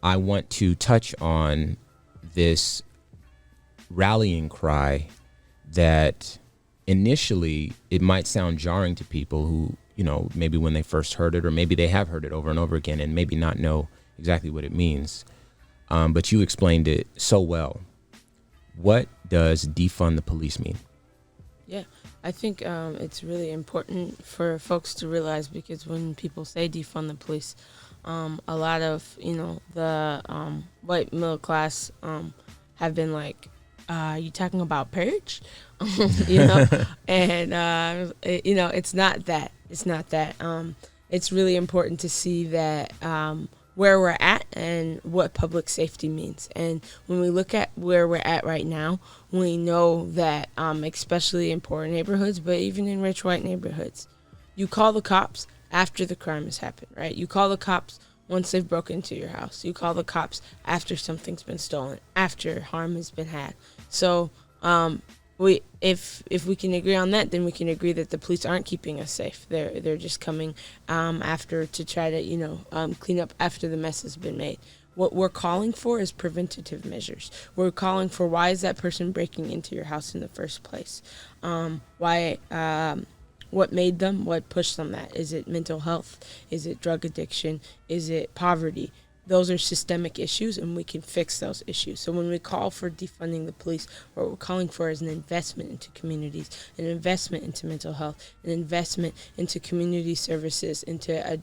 I want to touch on this rallying cry that initially it might sound jarring to people who, maybe when they first heard it, or maybe they have heard it over and over again and maybe not know exactly what it means. But you explained it so well. What does defund the police mean? Yeah, I think it's really important for folks to realize, because when people say defund the police, a lot of, the white middle class have been like, you talking about purge? And, it's not that. It's not that. It's really important to see that where we're at and what public safety means. And when we look at where we're at right now, we know that especially in poor neighborhoods, but even in rich white neighborhoods, you call the cops after the crime has happened, right? You call the cops once they've broken into your house. You call the cops after something's been stolen, after harm has been had. So if we can agree on that, then we can agree that the police aren't keeping us safe. They're just coming after to try to clean up after the mess has been made. What we're calling for is preventative measures. We're calling for, why is that person breaking into your house in the first place? What made them? What pushed them that? Is it mental health? Is it drug addiction? Is it poverty? Those are systemic issues, and we can fix those issues. So when we call for defunding the police, what we're calling for is an investment into communities, an investment into mental health, an investment into community services, into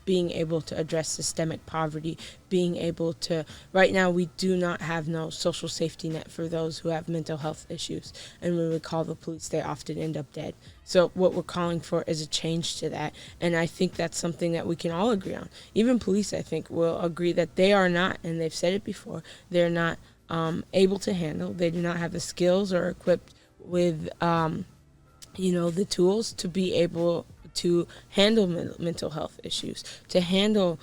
being able to address systemic poverty, being able to, right now we do not have no social safety net for those who have mental health issues. And when we call the police, they often end up dead. So what we're calling for is a change to that. And I think that's something that we can all agree on. Even police, I think, will agree that they are not, and they've said it before, they're not able to handle. They do not have the skills or equipped with, the tools to be able to handle mental health issues, to handle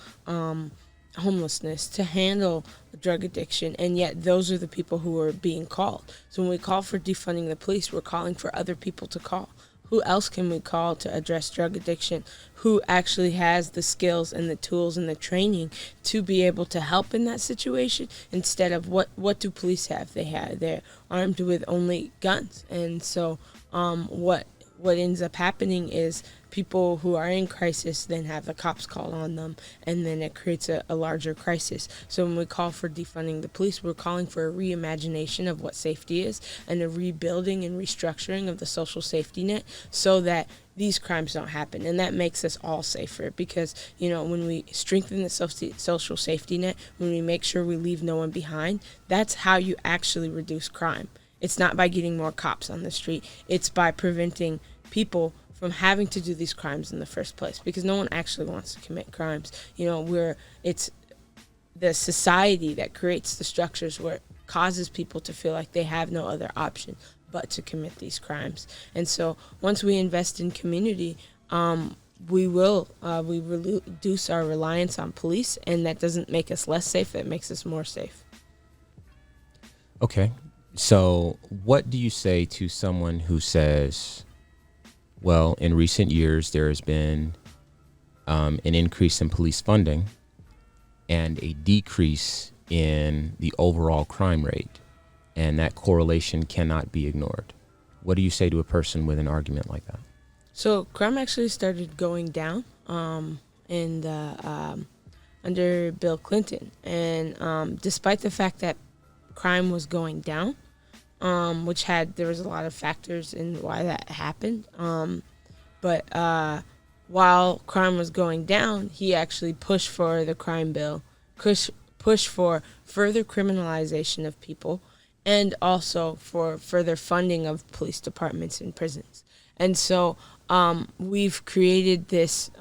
homelessness, to handle drug addiction, and yet those are the people who are being called. So when we call for defunding the police, we're calling for other people to call. Who else can we call to address drug addiction? Who actually has the skills and the tools and the training to be able to help in that situation, instead of what do police have? They're armed with only guns. And so what ends up happening is people who are in crisis then have the cops call on them, and then it creates a larger crisis. So when we call for defunding the police, we're calling for a reimagination of what safety is, and a rebuilding and restructuring of the social safety net, so that these crimes don't happen. And that makes us all safer, because, when we strengthen the social safety net, when we make sure we leave no one behind, that's how you actually reduce crime. It's not by getting more cops on the street. It's by preventing people from having to do these crimes in the first place, because no one actually wants to commit crimes. It's the society that creates the structures where it causes people to feel like they have no other option but to commit these crimes. And so once we invest in community, we reduce our reliance on police, and that doesn't make us less safe, it makes us more safe. Okay. So what do you say to someone who says, well, in recent years, there has been an increase in police funding and a decrease in the overall crime rate, and that correlation cannot be ignored? What do you say to a person with an argument like that? So crime actually started going down under Bill Clinton. And despite the fact that crime was going down, there was a lot of factors in why that happened. But while crime was going down, he actually pushed for the crime bill, pushed for further criminalization of people, and also for further funding of police departments and prisons. And so we've created this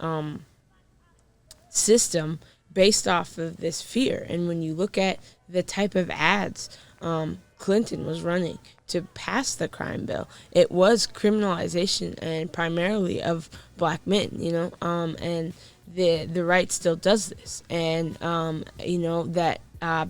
system based off of this fear. And when you look at the type of ads Clinton was running to pass the crime bill, it was criminalization, and primarily of black men, and the right still does this. And,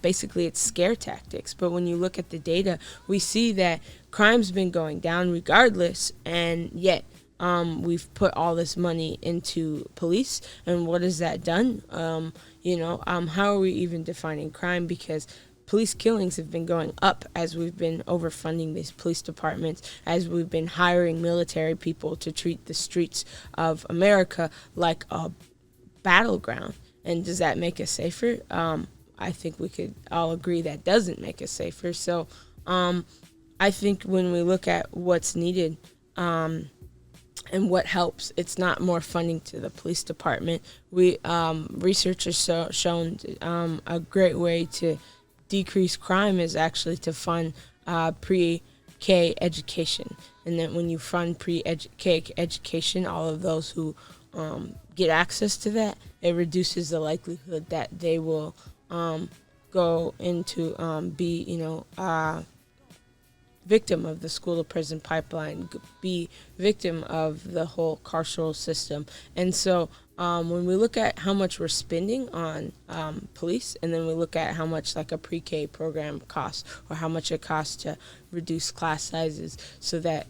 basically it's scare tactics. But when you look at the data, we see that crime's been going down regardless, and yet we've put all this money into police, and what has that done? How are we even defining crime? Because police killings have been going up as we've been overfunding these police departments, as we've been hiring military people to treat the streets of America like a battleground. And does that make us safer? I think we could all agree that doesn't make us safer. So I think when we look at what's needed, and what helps, it's not more funding to the police department. We research has shown a great way to decrease crime is actually to fund pre-K education. And then when you fund pre-K education, all of those who get access to that, it reduces the likelihood that they will go into be victim of the school to prison pipeline, be victim of the whole carceral system. And so when we look at how much we're spending on police, and then we look at how much like a pre-K program costs, or how much it costs to reduce class sizes so that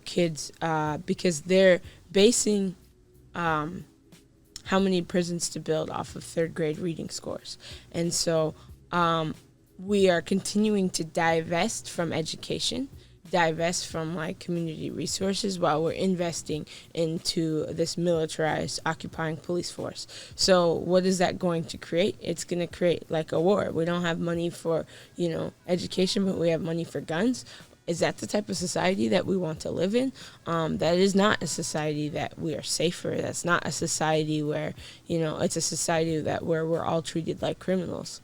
kids, because they're basing how many prisons to build off of third grade reading scores. And so we are continuing to divest from education, divest from like community resources, while we're investing into this militarized occupying police force. So what is that going to create? It's going to create like a war. We don't have money for education, but we have money for guns. Is that the type of society that we want to live in? That is not a society that we are safer. That's not a society where it's a society where we're all treated like criminals.